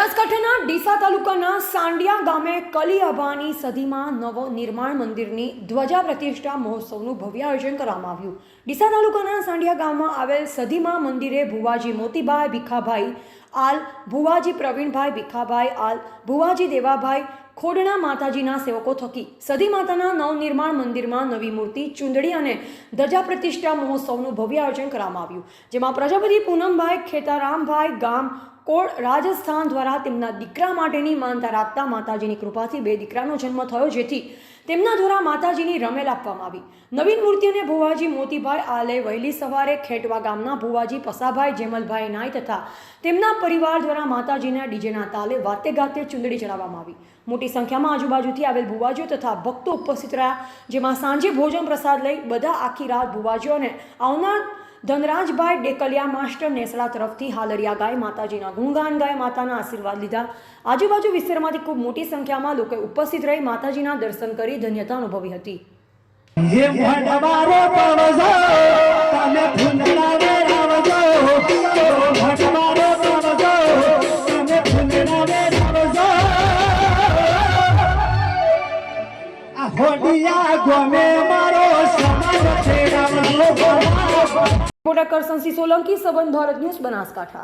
બનાસકાંઠાના ડીસા તાલુકાના સાંડિયા ગામે કલિયાબાની સદીમાં નવનિર્માણ મંદિરની ધ્વજા પ્રતિષ્ઠા મહોત્સવનું ભવ્ય આયોજન કરવામાં આવ્યું। ડીસા તાલુકાના સાંડિયા ગામમાં આવેલ સદીમાં મંદિરે ભુવાજી મોતીભાઈ ભીખાભાઈ આલ, ભુવાજી પ્રવીણભાઈ ભીખાભાઈ આલ, ભુવાજી દેવાભાઈ ખોડણા માતાજીના સેવકો થકી સદી માતાના નવનિર્માણ મંદિરમાં નવી મૂર્તિ, ચૂંદડી અને ધજા પ્રતિષ્ઠા મહોત્સવનું ભવ્ય આયોજન કરવામાં આવ્યું, જેમાં પ્રજાપતિ પૂનમભાઈ ખેતારામભાઈ ગામ કોળ રાજસ્થાન દ્વારા તેમના દીકરા માટેની માનતા રાખતા માતાજીની કૃપાથી 2 દીકરાનો જન્મ થયો, જેથી તેમના દ્વારા માતાજીની રમેલ આપવામાં આવી। નવીન મૂર્તિને ભુવાજી મોતીભાઈ આલે વહેલી સવારે ખેટવા ગામના ભુવાજી પસાભાઈ જેમલભાઈ નાઈ તથા તેમના પરિવાર દ્વારા માતાજીના ડીજેના તાલે વાતે ગાતે ચૂંદડી ચડાવવામાં આવી। મોટી સંખ્યામાં આજુબાજુથી આવેલ ભુવાજીઓ તથા ભક્તો ઉપસ્થિત રહ્યા, જેમાં સાંજે ભોજન પ્રસાદ લઈ બધા આખી રાત ભુવાજીઓને આવનાર ધનરાજભાઈ ડેકલિયા માસ્ટર નેસડા તરફથી હાલરિયા ગાય માતાજીના ગુણગાન ગાય માતાના આશીર્વાદ લીધા। આજુબાજુ વિસ્તારમાંથી ખૂબ મોટી સંખ્યામાં લોકો ઉપસ્થિત રહી માતાજીના દર્શન કરી ધન્યતા અનુભવી હતી। रिपोर्टर करसन सिंह सोलंकी, संबंध भारत न्यूज़, बनासकांठा।